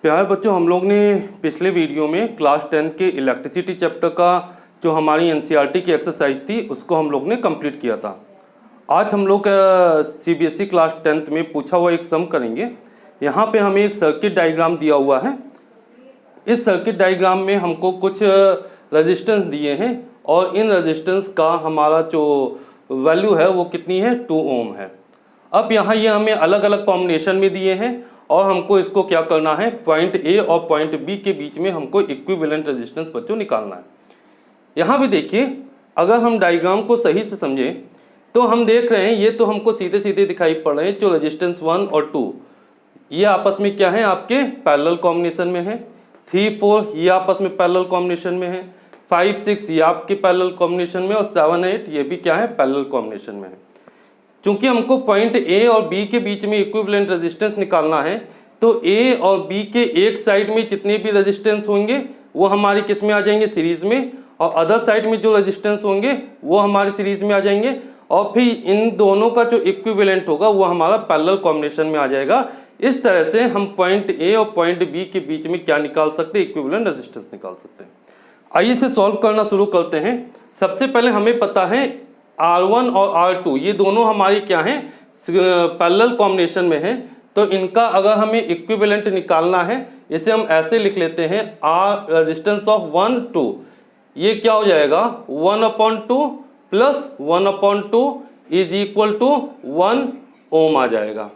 प्यारे बच्चों, हम लोग ने पिछले वीडियो में क्लास 10 के इलेक्ट्रिसिटी चैप्टर का जो हमारी एनसीईआरटी की एक्सरसाइज थी उसको हम लोग ने कंप्लीट किया था। आज हम लोग सीबीएसई क्लास 10th में पूछा हुआ एक सम करेंगे। यहाँ पे हमें एक सर्किट डायग्राम दिया हुआ है। इस सर्किट डायग्राम में हमको कुछ रेजिस्टेंस दिए हैं और इन रेजिस्टेंस का हमारा जो वैल्यू है वो कितनी है, 2 ओम है। अब यहाँ ये हमें अलग अलग कॉम्बिनेशन में दिए हैं और हमको इसको क्या करना है, पॉइंट ए और पॉइंट बी के बीच में हमको इक्विवेलेंट रेजिस्टेंस बच्चों निकालना है। यहाँ भी देखिए, अगर हम डायग्राम को सही से समझें तो हम देख रहे हैं ये तो हमको सीधे सीधे दिखाई पड़ रहे हैं। जो रेजिस्टेंस 1 और 2 ये आपस में क्या है, आपके पैरेलल कॉम्बिनेशन में है। 3, 4 ये आपस में पैरेलल कॉम्बिनेशन में है। 5, 6 ये आपके पैरेलल कॉम्बिनेशन में और 7, 8 ये भी क्या है, पैरेलल कॉम्बिनेशन में है। चूंकि हमको पॉइंट ए और बी के बीच में इक्विवेलेंट रेजिस्टेंस निकालना है तो ए और बी के एक साइड में जितने भी रेजिस्टेंस होंगे वो हमारी किस में आ जाएंगे, सीरीज में, और अदर साइड में जो रेजिस्टेंस होंगे वो हमारी सीरीज में आ जाएंगे और फिर इन दोनों का जो इक्विवेलेंट होगा वो हमारा पैरेलल कॉम्बिनेशन में आ जाएगा। इस तरह से हम पॉइंट ए और पॉइंट बी के बीच में क्या निकाल सकते हैं, इक्विवेलेंट रेजिस्टेंस निकाल सकते हैं। आइए इसे सॉल्व करना शुरू करते हैं। सबसे पहले हमें पता है R1 और R2 ये दोनों हमारी क्या हैं, पैरेलल कॉम्बिनेशन में है। तो इनका अगर हमें इक्विवेलेंट निकालना है इसे हम ऐसे लिख लेते हैं, R रेजिस्टेंस ऑफ 1, 2 ये क्या हो जाएगा, 1/2 प्लस 1/2 इज इक्वल टू 1 ओम आ जाएगा।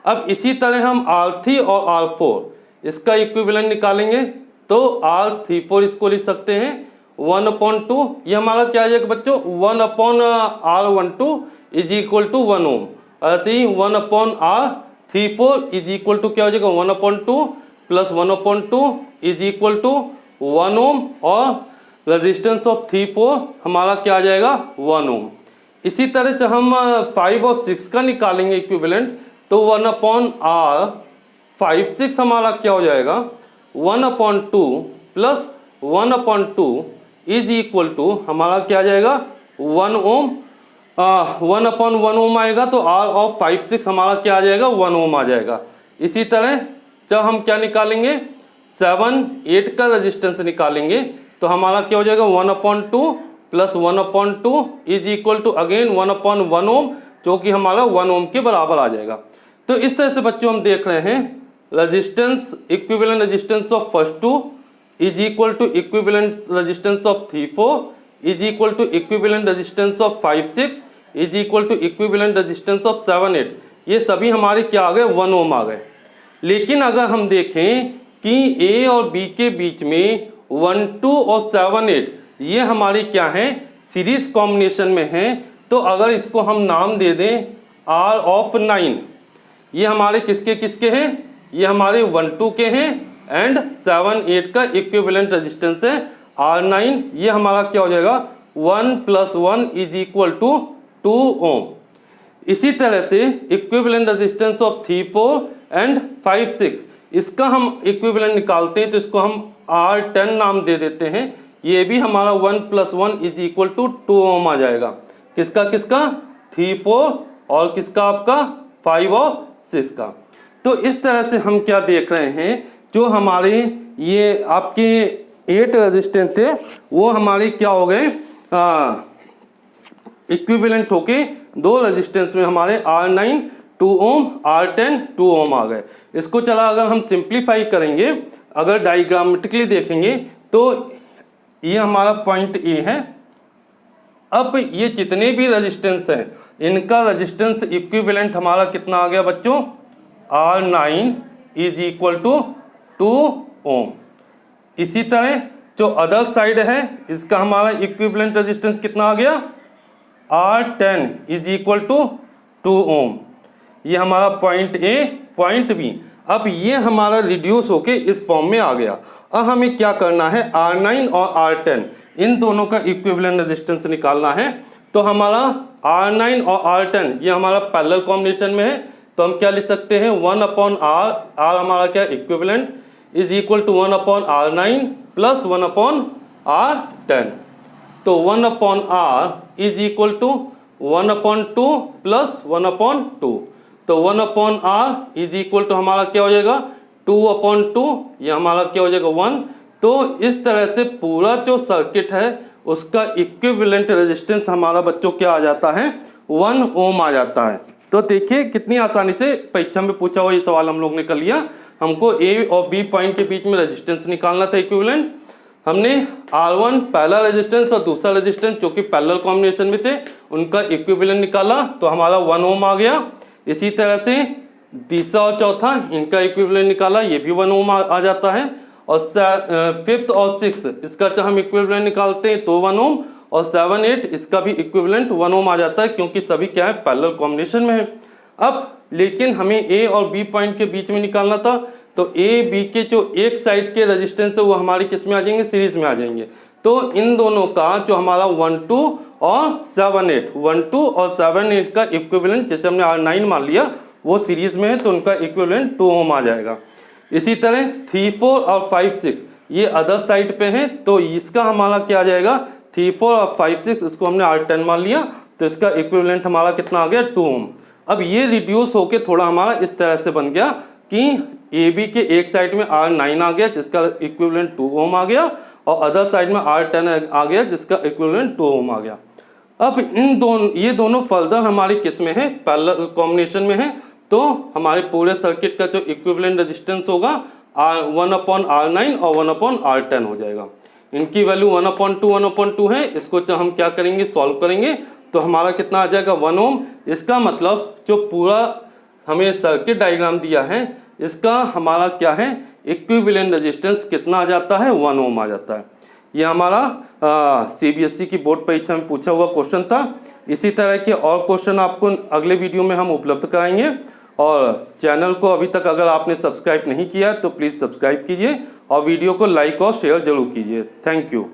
अब इसी तरह हम R3 और R4 इसका इक्विवेलेंट निकालेंगे तो R34 इसको लिख सकते हैं 1/2, ये हमारा क्या आ जाएगा बच्चों, 1/R12 इज इक्वल टू 1 ओम। ऐसे ही 1/R34 इज इक्वल टू क्या हो जाएगा, 1/2 प्लस 1/2 इज इक्वल टू 1 ओम और रेजिस्टेंस ऑफ 3/4 हमारा क्या आ जाएगा, 1 ओम। इसी तरह से हम 5 और 6 का निकालेंगे इक्विवेलेंट तो 1/R56 हमारा क्या हो जाएगा, 1/2 प्लस 1/2 इज इक्वल टू हमारा क्या आ जाएगा, 1 ओम। 1/1 ओम आएगा तो R ऑफ 5/6 हमारा क्या आ जाएगा, 1 ओम आ जाएगा। इसी तरह जब हम क्या निकालेंगे, 7, 8 का रेजिस्टेंस निकालेंगे तो हमारा क्या हो जाएगा, 1/2 plus 1/2 is equal to again 1/1 ohm, जो कि हमारा 1 ओम के बराबर आ जाएगा। तो इस तरह से बच्चों हम देख रहे हैं resistance, equivalent resistance of first 2 is equal to equivalent resistance of 3/4 is equal to equivalent resistance of 5/6 is equal to equivalent resistance of 7/8। ये सभी हमारे क्या आ गए, 1 ओम आ गए। लेकिन अगर हम देखें कि ए और बी के बीच में 1, 2 और 7/8 ये हमारी क्या है, सीरीज कॉम्बिनेशन में है। तो अगर इसको हम नाम दे दें R ऑफ 9, ये हमारे किसके किसके हैं, ये हमारे 1, 2 के हैं एंड 7, 8 का इक्विवेलेंट रेजिस्टेंस है R9। ये हमारा क्या हो जाएगा, 1 + 1 इज इक्वल टू 2 ओम। इसी तरह से इक्विवेलेंट रेजिस्टेंस ऑफ 3, 4 एंड 5, 6 इसका हम इक्विवेलेंट निकालते हैं तो इसको हम R10 नाम दे देते हैं। ये भी हमारा 1 + 1 इज इक्वल टू 2 ओम आ जाएगा। किसका किसका, 3, 4 और किसका आपका 5 और 6 का। तो इस तरह से हम क्या देख रहे हैं, जो हमारे ये आपके 8 रेजिस्टेंस थे वो हमारे क्या हो गए, इक्विवेलेंट होके 2 रेजिस्टेंस में हमारे R9 2 ओम, R10 2 ओम आ गए। इसको चला अगर हम सिंप्लीफाई करेंगे, अगर डायग्रामेटिकली देखेंगे तो ये हमारा पॉइंट ए है। अब ये जितने भी रेजिस्टेंस हैं इनका रेजिस्टेंस इक्विवेलेंट हमारा कितना आ गया बच्चों, R9 इज इक्वल टू 2 ओम। इसी तरह जो अदर साइड है इसका हमारा इक्विवेलेंट रेजिस्टेंस कितना आ गया, R10 इज इक्वल टू 2 ओम। ये हमारा पॉइंट ए, पॉइंट बी। अब ये हमारा रिड्यूस होके इस फॉर्म में आ गया। अब हमें क्या करना है, R9 और R10 इन दोनों का इक्विवेलेंट रेजिस्टेंस निकालना है। तो हमारा R9 और R10 ये हमारा पैरेलल कॉम्बिनेशन में है तो हम क्या लिख सकते हैं, 1/R, R हमारा क्या equivalent is equal to 1/R9 plus 1/R10। तो 1/R is equal to 1/2 plus 1/2। तो 1/R इज इक्वल टू हमारा क्या हो जाएगा, 2/2, ये हमारा क्या हो जाएगा 1। तो इस तरह से पूरा जो सर्किट है उसका इक्विवेलेंट रेजिस्टेंस हमारा बच्चों क्या आ जाता है 1 ओम आ जाता है। तो देखिए कितनी आसानी से परीक्षा में पूछा हुआ ये सवाल हम लोग ने कर लिया। हमको ए और बी पॉइंट के बीच में रेजिस्टेंस निकालना था इक्विवेलेंट। हमने R1 पहला रेजिस्टेंस और दूसरा रेजिस्टेंस जो कि पैरेलल कॉम्बिनेशन में थे उनका इक्विवेलेंट निकाला तो हमारा 1 ओम आ गया। इसी तरह से तीसरा और चौथा इनका इक्विवेलेंट निकाला, ये भी 1 ओम आ जाता है। और फिफ्थ और सिक्स इसका जब हम इक्विवेलेंट निकालते हैं तो 1 ओम, और 7 8 इसका भी इक्विवेलेंट 1 ओम आ जाता है क्योंकि सभी क्या है पैरेलल कॉम्बिनेशन में है। अब लेकिन हमें ए और बी पॉइंट के बीच में निकालना था तो ए बी के जो एक साइड के रेजिस्टेंस है वो हमारे किस में आ जाएंगे, सीरीज में आ जाएंगे। तो इन दोनों का जो हमारा 1 2 और 7 8 1 2 और 7 8 का इक्विवेलेंट जैसे हमने R9 मान लिया वो सीरीज में है तो उनका इक्विवेलेंट 2 ओम आ जाएगा। इसी तरह 3 4 और 5 6 ये अदर साइड पे है तो इसका हमारा क्या आ जाएगा 3 4 और 5 6 इसको हमने R10 मान लिया तो इसका इक्विवेलेंट हमारा कितना आ गया 2 ओम। अब ये रिड्यूस होके थोड़ा हमारा इस तरह से बन गया कि ए बी के एक साइड में R9 आ गया जिसका इक्विवेलेंट 2 ओम आ गया और अदर साइड में R10 आ गया जिसका इक्विवेलेंट 2 ओम आ गया। अब ये दोनों फर्दर हमारे किस में है पैरेलल कॉम्बिनेशन में है तो हमारे पूरे सर्किट का जो इक्विवेलेंट रेजिस्टेंस होगा 1/R9 और 1/R10 हो जाएगा। इनकी वैल्यू 1/2 1/2 है। इसको जब हम क्या करेंगे सॉल्व करेंगे तो हमारा कितना आ जाएगा 1 ओम। इसका मतलब जो पूरा हमें सर्किट डायग्राम दिया है इसका हमारा क्या है इक्विवेलेंट रेजिस्टेंस कितना आ जाता है 1 ओम आ जाता है। ये हमारा CBSE की बोर्ड परीक्षा में पूछा हुआ क्वेश्चन था। इसी तरह के और क्वेश्चन आपको अगले वीडियो में हम उपलब्ध कराएंगे। और चैनल को अभी तक अगर आपने सब्सक्राइब नहीं किया तो प्लीज़ सब्सक्राइब कीजिए और वीडियो को लाइक और शेयर जरूर कीजिए। Thank you.